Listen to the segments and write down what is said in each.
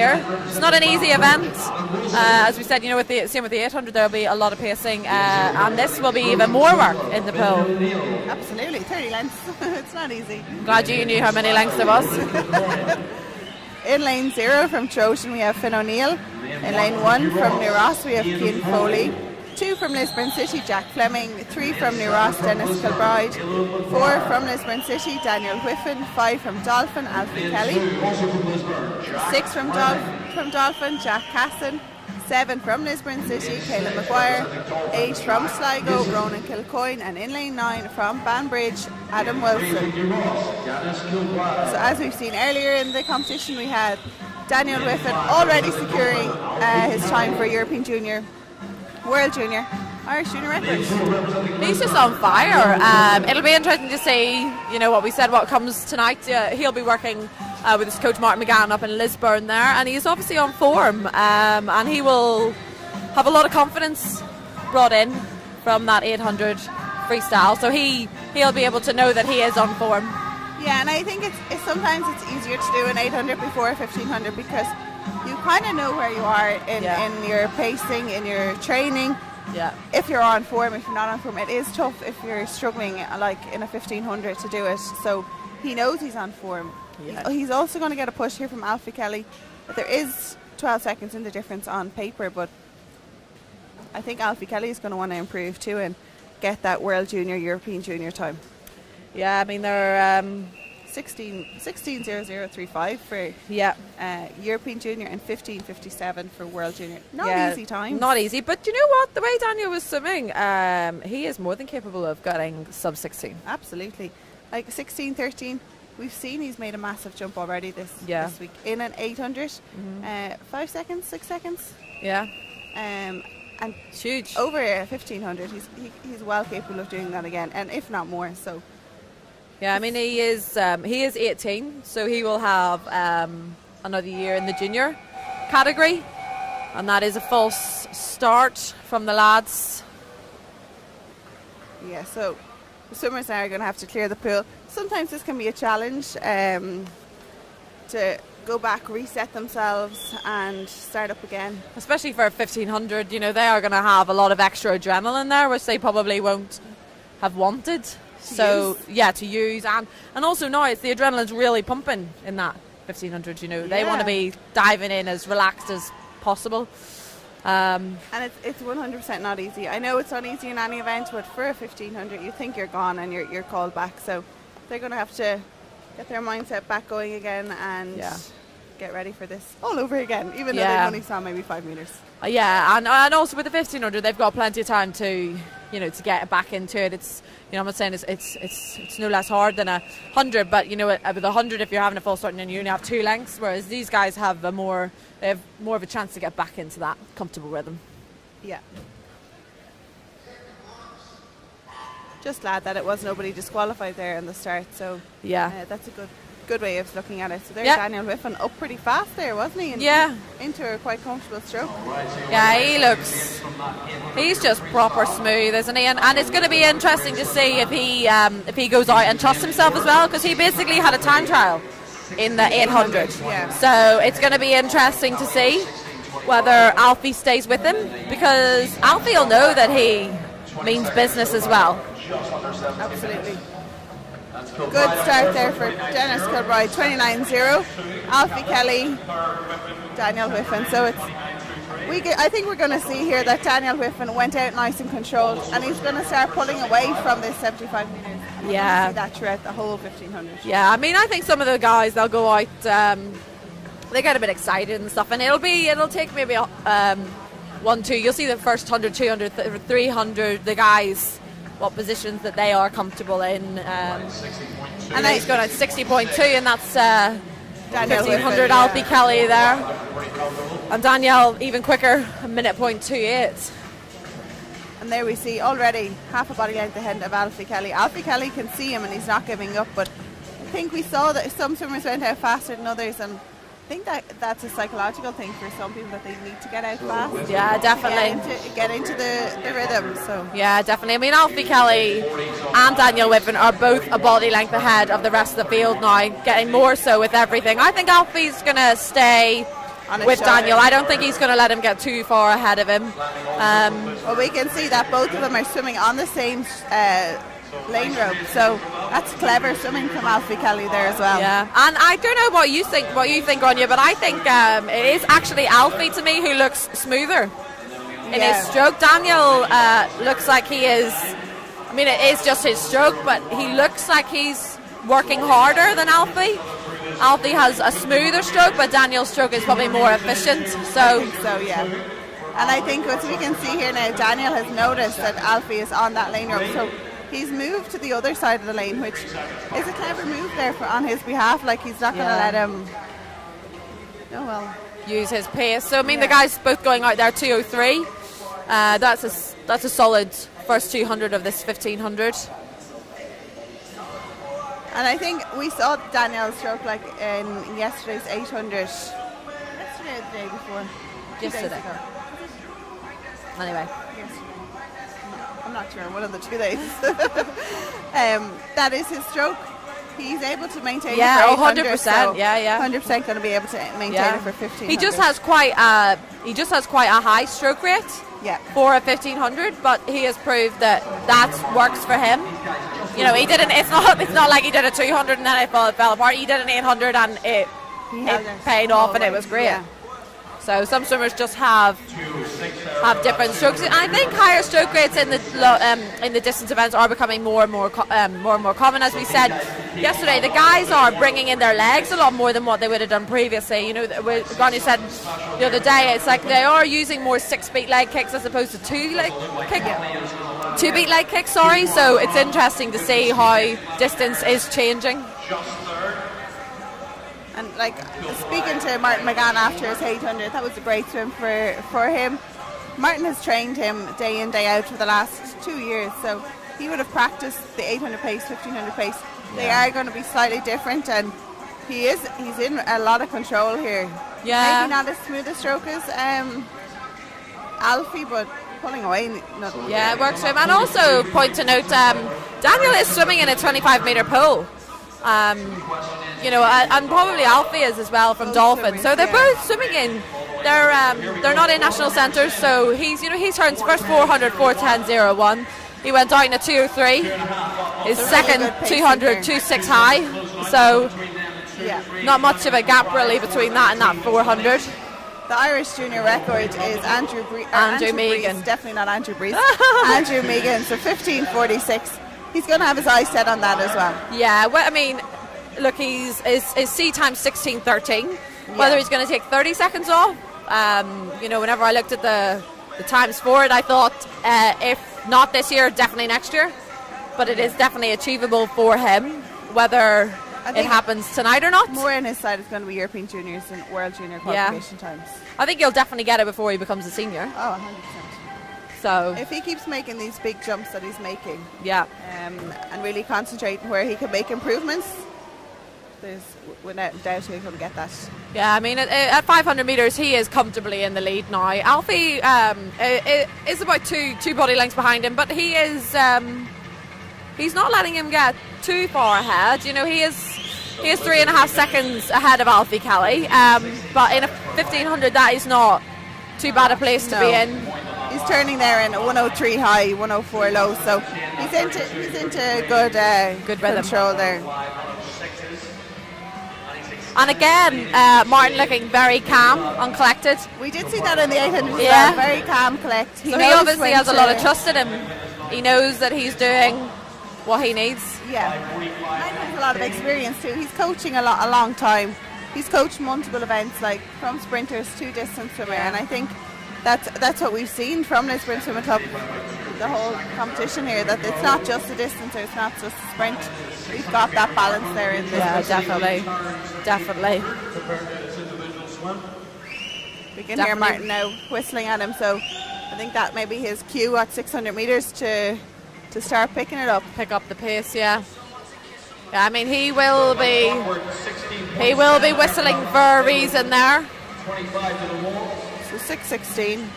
clear. It's not an easy event. As we said, you know, with the 800, there'll be a lot of pacing, and this will be even more work in the pool. Absolutely, 30 lengths. It's not easy. Glad you knew how many lengths there was. In lane 0 from Trojan we have Finn O'Neill. In lane 1 from New Ross we have Cian Foley. 2 from Lisburn City, Jack Fleming. 3 from New Ross, Dennis Kilbride. 4 from Lisburn City, Daniel Whiffen. 5 from Dolphin, Alfie Kelly. 6 from Dolphin, Jack Casson. 7 from Lisburn City, Caelan Maguire. 8 from Sligo, Ronan Kilcoyne. And in lane 9 from Banbridge, Adam Wilson. So as we've seen earlier in the competition, we had Daniel Whiffen already securing his time for European Junior, World Junior, Irish Junior records. He's just on fire. It'll be interesting to see, you know, what we said, what comes tonight. He'll be working with his coach Martin McGann up in Lisburn there, and he's obviously on form, and he will have a lot of confidence brought in from that 800 freestyle, so he'll be able to know that he is on form. Yeah, and I think it's sometimes it's easier to do an 800 before a 1500 because you kind of know where you are in your pacing, in your training. Yeah. If you're on form, if you're not on form, it is tough if you're struggling like in a 1500 to do it. So he knows he's on form. Yeah. He's also going to get a push here from Alfie Kelly. There is 12 seconds in the difference on paper, but I think Alfie Kelly is going to want to improve too and get that World Junior, European Junior time. Yeah, I mean they're 16:00:35 for European Junior and 15:57 for World Junior. Not easy time. Not easy, but you know what? The way Daniel was swimming, he is more than capable of getting sub 16. Absolutely, like 16:13. We've seen he's made a massive jump already this week in an 800. 5 seconds, 6 seconds. Yeah. And huge. Over a 1500, he's well capable of doing that again, and if not more. So. Yeah, I mean he is 18, so he will have another year in the junior category, and that is a false start from the lads. Yeah, so the swimmers now are going to have to clear the pool. Sometimes this can be a challenge to go back, reset themselves, and start up again. Especially for 1500, you know, they are going to have a lot of extra adrenaline there, which they probably won't have wanted. To use, and also now it's the adrenaline's really pumping in that 1500. You know, they want to be diving in as relaxed as possible. And it's 100% not easy. I know it's not easy in any event, but for a 1500, you think you're gone and you're called back. So they're going to have to get their mindset back going again and get ready for this all over again, even though they've only swam maybe 5 meters. And also with the 1500, they've got plenty of time to, you know, to get back into it. It's, you know, I'm not saying it's no less hard than 100, but you know, with 100, if you're having a false start and you only have 2 lengths, whereas these guys have more of a chance to get back into that comfortable rhythm. Yeah. Just glad that it was nobody disqualified there in the start. So that's a good way of looking at it. So there's Daniel Whiffen up pretty fast there, wasn't he? And into a quite comfortable stroke. Yeah, he's just proper smooth, isn't he? And it's going to be interesting to see if he goes out and trusts himself as well, because he basically had a time trial in the 800. So it's going to be interesting to see whether Alfie stays with him, because Alfie will know that he means business as well. Absolutely. Good start there for Dennis Kilbride, 29.0. Alfie Kelly, Daniel Whiffen. So I think we're going to see here that Daniel Whiffen went out nice and controlled, and he's going to start pulling away from this 75 metres. Yeah. See that throughout the whole 1500. Yeah, I mean, I think some of the guys, they'll go out, they get a bit excited and stuff, and it'll take maybe 1, 2. You'll see the first 100, 200, 300, the guys, what positions that they are comfortable in. And then he's going at 60.2, and that's 1500 Alfie Kelly there. And Danielle even quicker, a minute .28. And there we see already half a body length ahead of Alfie Kelly. Alfie Kelly can see him and he's not giving up, but I think we saw that some swimmers went out faster than others, and I think that's a psychological thing for some people, that they need to get out fast. Yeah, definitely. Get into the rhythm. So yeah, definitely. I mean, Alfie Kelly and Daniel Whiffen are both a body length ahead of the rest of the field now, getting more so with everything. I think Alfie's going to stay with Daniel. I don't think he's going to let him get too far ahead of him. Well, we can see that both of them are swimming on the same lane rope, so that's clever swimming from Alfie Kelly there as well. Yeah, and I don't know what you think, Anya, but I think it is actually Alfie to me who looks smoother in his stroke. Daniel looks like he is. I mean, it is just his stroke, but he looks like he's working harder than Alfie. Alfie has a smoother stroke, but Daniel's stroke is probably more efficient. So, I think so, yeah. And I think what we can see here now, Daniel has noticed that Alfie is on that lane rope, so he's moved to the other side of the lane, which is a clever move there on his behalf. Like, he's not going to let him use his pace. So I mean, the guys both going out there 2:03. That's a solid first 200 of this 1500. And I think we saw Daniel's stroke like in yesterday's 800. Yesterday or the day before? Yesterday. Anyway. I'm not sure, one of the 2 days. That is his stroke. He's able to maintain it for 800, 100%. so 100% going to be able to maintain it for 1500. He just has quite a high stroke rate for a 1500, but he has proved that works for him. You know, he didn't. It's not like he did a 200 and then it fell apart. He did an 800 and it paid off and it was great. Yeah. So some swimmers just have different strokes. And I think higher stroke rates in the distance events are becoming more and more common. As we said yesterday, the guys are bringing in their legs a lot more than what they would have done previously. You know, Ronnie said the other day, it's like they are using more 6-beat leg kicks as opposed to 2-beat leg kicks. Sorry. So it's interesting to see how distance is changing. And like speaking to Martin McGann after his 800, that was a great swim for him. Martin has trained him day in, day out for the last 2 years, so he would have practiced the 800 pace, 1500 pace. They are going to be slightly different, and he's in a lot of control here. Yeah. Maybe not as smooth a stroke as Alfie, but pulling away. It works for him. And also, point to note, Daniel is swimming in a 25-metre pool. You know, and probably Alfie is as well from Dolphin. So they're both swimming in. They're not in national centres. So he's turned his first 400 4:10.01. He went out in a 2:03. His second 200 2:06 high. So not much of a gap really between that and that 400. The Irish junior record is Andrew Megan. Brees, definitely not Andrew Brees. Andrew Megan. So 15:46. He's going to have his eyes set on that as well. Yeah, well, I mean, look, his C time's 16:13. Whether he's going to take 30 seconds off, you know, whenever I looked at the times for it, I thought if not this year, definitely next year. But it is definitely achievable for him, whether it happens tonight or not. More on his side is going to be European juniors and World Junior qualification times. I think he'll definitely get it before he becomes a senior. Oh, 100%. So if he keeps making these big jumps that he's making, and really concentrating where he can make improvements, there's without doubt he'll get that. Yeah, I mean at 500 metres he is comfortably in the lead now. Alfie is about two body lengths behind him, but he is he's not letting him get too far ahead. You know, he is 3.5 seconds ahead of Alfie Kelly, but in a 1500 that is not too bad a place to be in. He's turning there in a 103 high, 104 low, so he's into good rhythm control there. And again, Martin looking very calm, uncollected. We did see that in the 800 as well, very calm, collected. So he obviously has a lot of trust in him. He knows that he's doing what he needs. Yeah, Martin has a lot of experience too. He's coaching a long time. He's coached multiple events, like from sprinters to distance swimmer, and I think that's what we've seen from the Sprint Swimming Club, the whole competition here, that it's not just a distance, it's not just a sprint. We've got that balance there in this. Yeah, definitely. We can hear Martin now whistling at him, so I think that may be his cue at 600 metres to start picking it up. Pick up the pace, yeah. Yeah, I mean he will be whistling for a reason there. So 6:16.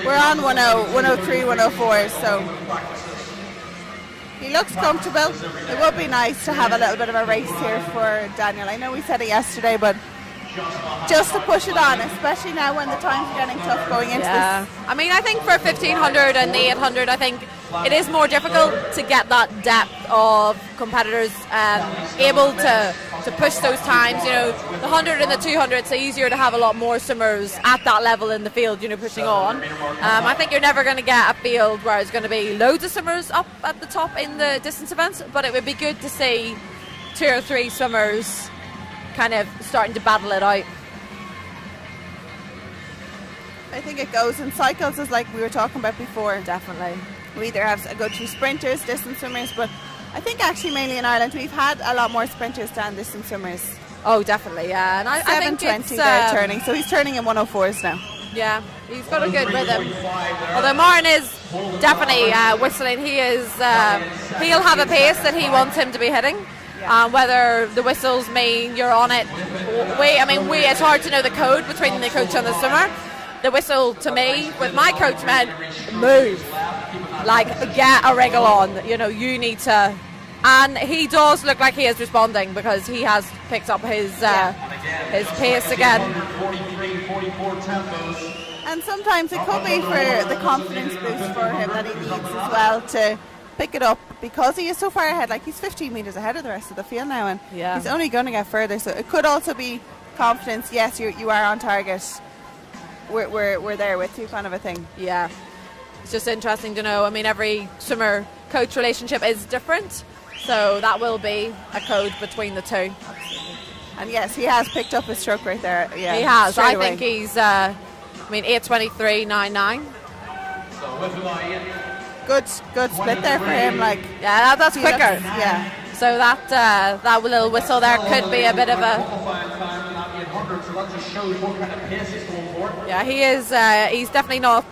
We're on 103, 104, so he looks comfortable. It would be nice to have a little bit of a race here for Daniel. I know we said it yesterday, but just to push it on, especially now when the times are getting tough going into this. I mean, I think for 1500 and the 800, I think it is more difficult to get that depth of competitors able to push those times. You know, the 100 and the 200, it's easier to have a lot more swimmers at that level in the field, you know, pushing on. I think you're never going to get a field where it's going to be loads of swimmers up at the top in the distance events, but it would be good to see 2 or 3 swimmers kind of starting to battle it out. I think it goes in cycles, as like we were talking about before. Definitely. We either have a go-to sprinters, distance swimmers, but I think actually mainly in Ireland we've had a lot more sprinters than distance swimmers. Oh, definitely, yeah. And I think 7:20 they're turning, so he's turning in 104s now. Yeah, he's got a good rhythm. Although Martin is definitely whistling, he'll have a pace that he wants him to be hitting. Whether the whistles mean you're on it, it's hard to know the code between the coach and the swimmer. The whistle to me, with my coach, meant move, like get a wriggle on. You know, you need to, and he does look like he is responding because he has picked up his pace again. And sometimes it could be for the confidence boost for him that he needs as well to pick it up, because he is so far ahead. Like, he's 15 metres ahead of the rest of the field now, and he's only going to get further. So it could also be confidence. Yes, you are on target. We're there with you, kind of a thing. Yeah, it's just interesting to know. I mean, every swimmer coach relationship is different, so that will be a code between the two. Absolutely. And yes, he has picked up his stroke right there. Yeah, he has. I think he's 8:23.99. Good split there for him. Like, yeah, that's quicker. Yeah. So that little whistle there could be a bit of a. Yeah, he is. He's definitely not.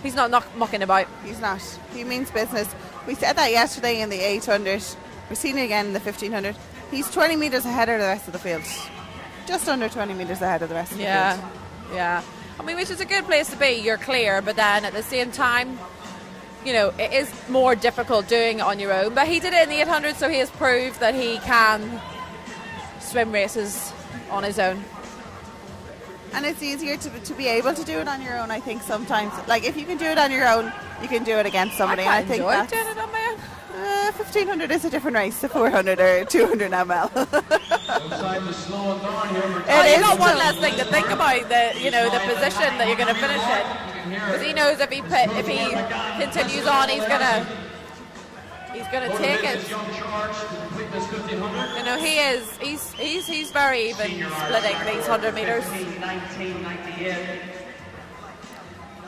He's not mucking about. He's not. He means business. We said that yesterday in the 800. We've seen it again in the 1500. He's 20 metres ahead of the rest of the field. Just under 20 metres ahead of the rest of the field. Yeah. I mean, which is a good place to be. You're clear, but then at the same time, you know, it is more difficult doing it on your own. But he did it in the 800, so he has proved that he can swim races on his own. And it's easier to be able to do it on your own, I think, sometimes. Like, if you can do it on your own, you can do it against somebody. I think enjoy doing it on my own. 1500 is a different race, the 400 or 200 ml. You got one less thing to think about, the position that you're going to finish in. Because he knows if he continues on, he's gonna take it. You know, he's very even splitting these 100 metres.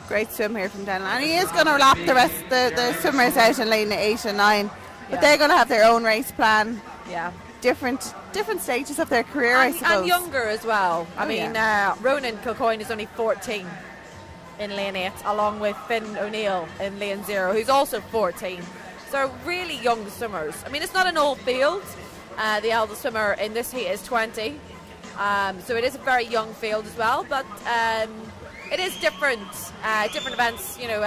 Great swim here from Daniel, and he is going to lap the rest the swimmers out in lane 8 and 9, but they're going to have their own race plan. Yeah, different stages of their career, I suppose, and younger as well. I mean, Ronan Kilcoyne is only 14 in lane 8, along with Finn O'Neill in lane 0, who's also 14. So really young swimmers. I mean, it's not an old field. The eldest swimmer in this heat is 20, so it is a very young field as well. But it is different events. You know,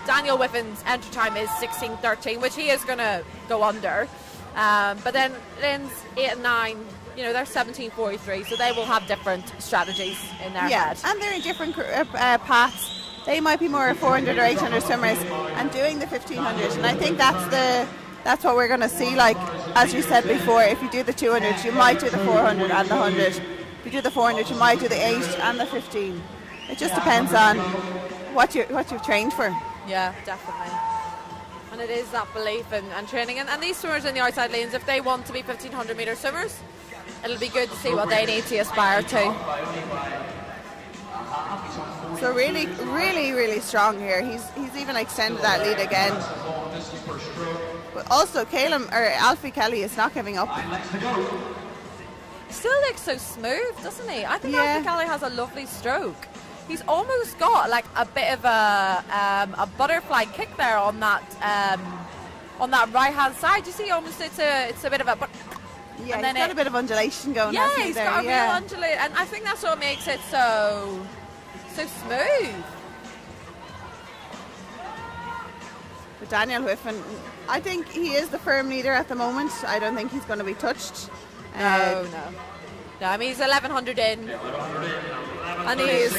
Daniel Whiffen's entry time is 16:13, which he is going to go under. But then lanes 8 and 9, you know, they're 17:43, so they will have different strategies in their head. And they're in different paths. They might be more 400 or 800 swimmers and doing the 1500, and I think that's what we're going to see. Like, as you said before, if you do the 200, you might do the 400 and the 100. If you do the 400, you might do the 8 and the 15. It just depends on what you've trained for. Yeah, definitely. And it is that belief and training. And these swimmers in the outside lanes, if they want to be 1500 metre swimmers, it'll be good to see what they need to aspire to. So really, really, really strong here. He's even extended that lead again. But also, Alfie Kelly is not giving up. Still looks so smooth, doesn't he? I think Alfie Kelly has a lovely stroke. He's almost got like a bit of a butterfly kick there on that right hand side. You see, almost it's a bit of a. Yeah, and then he's got a bit of undulation going. Yeah, he's got a real undulation, and I think that's what makes it so smooth. But Daniel Whiffen, I think he is the firm leader at the moment. I don't think he's going to be touched. No. No, I mean, he's 1100 in. And he's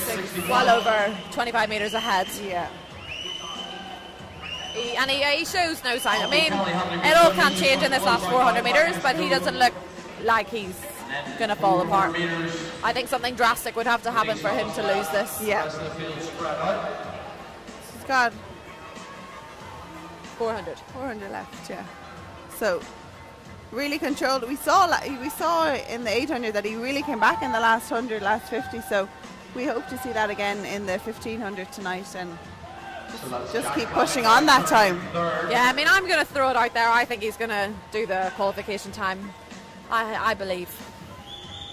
well over 25 metres ahead. Yeah. He shows no sign. I mean, it all can change in this last 400 metres, but he doesn't look like he's going to fall apart. I think something drastic would have to happen for him to lose this. Yeah. He's got 400 left, yeah. So really controlled. We saw in the 800 that he really came back in the last 100, last 50. So we hope to see that again in the 1500 tonight, and just keep pushing on that time. Yeah, I mean, I'm going to throw it out there. I think he's going to do the qualification time. I believe.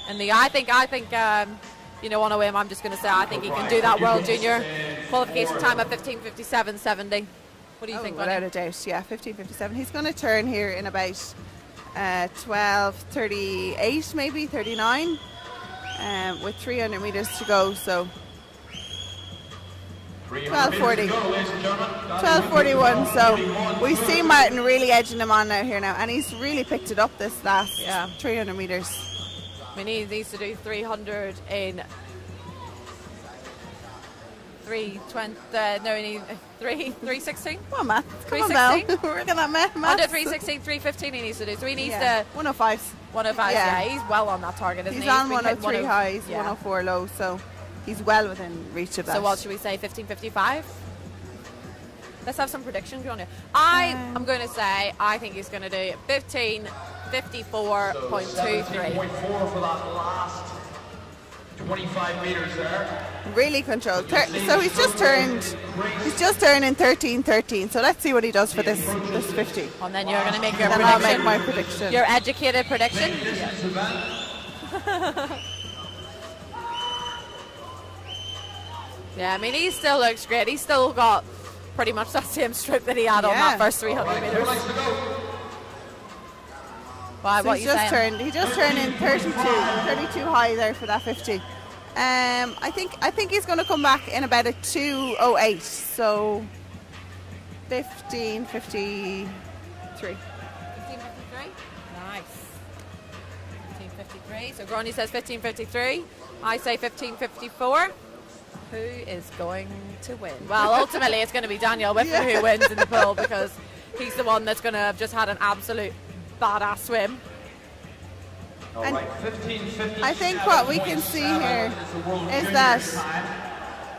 And I think on a whim, I'm just going to say I think he can do that World Junior qualification time at 15:57.70. What do you think? Without a doubt, yeah, 15:57. He's going to turn here in about 12:38, maybe 39, with 300 meters to go. So 12:40, 12:41. So we see Martin really edging him on out here now, and he's really picked it up this last 300 meters. I mean, he needs to do 300 in 3:20. No, he needs 3:16. Come on, Matt. Come on, Mel. We're working on math. Under 3:16, 3:15 he needs to do. So he needs the 105s. 105. Yeah, he's well on that target, isn't he? He's on 103 highs, 104 low. So he's well within reach of that. So what should we say? 15:55. Let's have some predictions on it. I'm going to say I think he's going to do 15:54.23. For that last 25 meters there. Really controlled. So he's just turned in 13:13. So let's see what he does for this 50. And then you're going to make your then prediction. I'll make my prediction. Your educated prediction. Yeah, I mean, he still looks great. He's still got pretty much that same strip that he had on that first 300 meters. Wow, so he just turned in 32 high there for that 50. I think he's going to come back in about a 2:08. So 15:53. 15:53. Nice. 15:53. So Groney says 15:53. I say 15:54. Who is going to win? Well, ultimately it's going to be Daniel Whitman who wins in the pool, because he's the one that's going to have just had an absolute badass swim. And I think what we can see here is that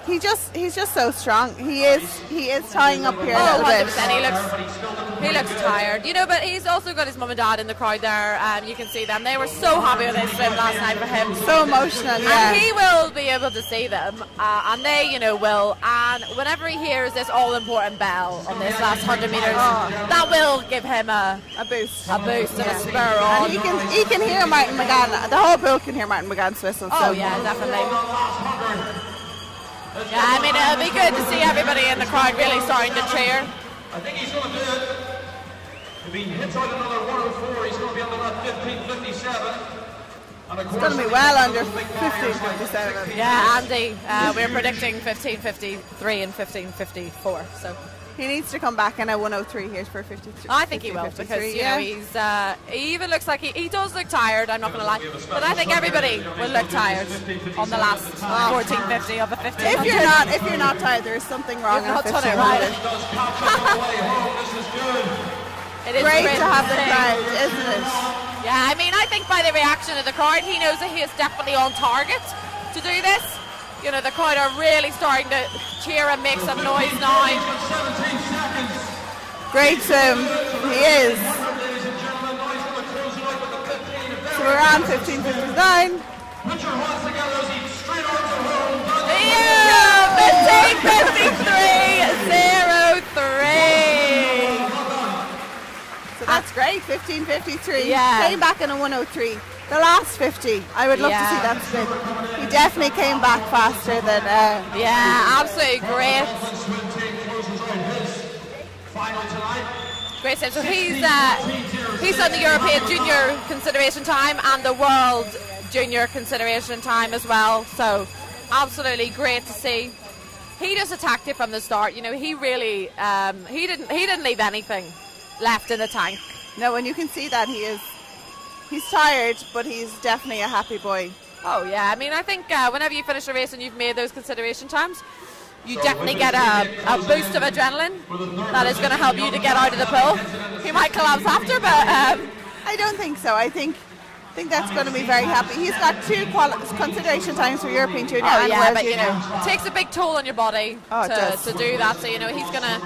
he's just so strong. He is tying up here a little bit. He looks tired, but he's also got his mum and dad in the crowd there, and you can see them. They were so happy with his swim last night for him. So emotional, yeah. And he will be able to see them, and they, will. And whenever he hears this all-important bell on this last 100 meters, that will give him a boost, and a spur on. And he can hear Martin McGann. The whole pool can hear Martin McGann's whistle. Oh yeah, definitely. Yeah, I mean, it'll be good to see everybody in the crowd really starting to cheer. I think he's going to do it. If he hits out another 104, he's going to be under that 15:57. It's going to be well under 15:57. Yeah, Andy, we're predicting 15:53 and 15:54. So he needs to come back in a 103 here for 53. I think he will, because he even looks like he does look tired. I'm not going to lie, but I think everybody will look tired on the last 14:50 of a 15. If you're not tired, there is something wrong. You've not done it right. It is great to have the crowd, isn't it? Yeah, I mean, I think by the reaction of the crowd, he knows that he is definitely on target to do this. The crowd are really starting to cheer and make some noise now. Great swim. He is. So we're on 15:59. Yeah, 15:53.03. So that's great. 15:53. Yeah. Came back in a 103. The last 50, I would love to see that split. He definitely came back faster than. Yeah, absolutely great. Great swim. So he's on the European Junior consideration time and the World Junior consideration time as well. So absolutely great to see. He just attacked it from the start. He really he didn't leave anything left in the tank. No, and you can see that he is He's tired, but he's definitely a happy boy. Oh yeah, I mean, I think whenever you finish a race and you've made those consideration times, you definitely get a boost of adrenaline that is going to help you to get out of the pool. He might collapse after, but I don't think so. I think that's going to be very happy. He's got 2 consideration times for European Junior. oh and yeah, World but Junior. it takes a big toll on your body Oh, it does. to do that. So he's gonna.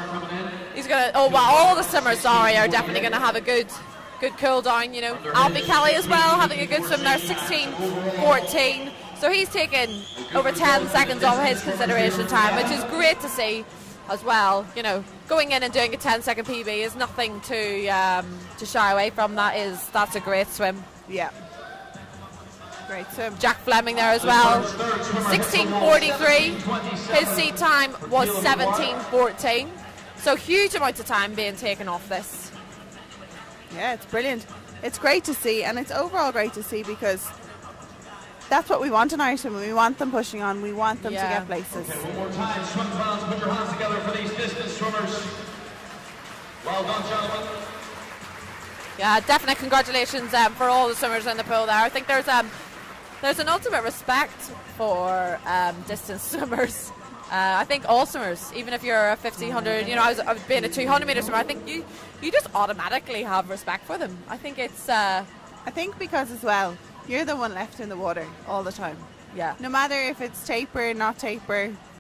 Oh well, all the swimmers, sorry, are definitely going to have a good cool down. Alfie Kelly as well, having a good swim there, 16:14. So he's taken over 10 seconds off his consideration time, which is great to see as well. Going in and doing a 10-second PB is nothing to shy away from. That's a great swim. Yeah. Great swim. Jack Fleming there as well, 16:43. His seat time was 17:14. So huge amounts of time being taken off this. Yeah, it's brilliant. It's great to see, and it's overall great to see because that's what we want in Irish swimming. We want them pushing on. We want them to get places. Okay, one more time, swim fans, put your hands together for these distance swimmers. Well done, gentlemen. Yeah, definite congratulations for all the swimmers in the pool there. I think there's an ultimate respect for distance swimmers. I think all swimmers, even if you're a 1500, I was being a 200 meter swimmer, I think you just automatically have respect for them. I think it's I think because as well, you're the one left in the water all the time. Yeah. No matter if it's taper, not taper,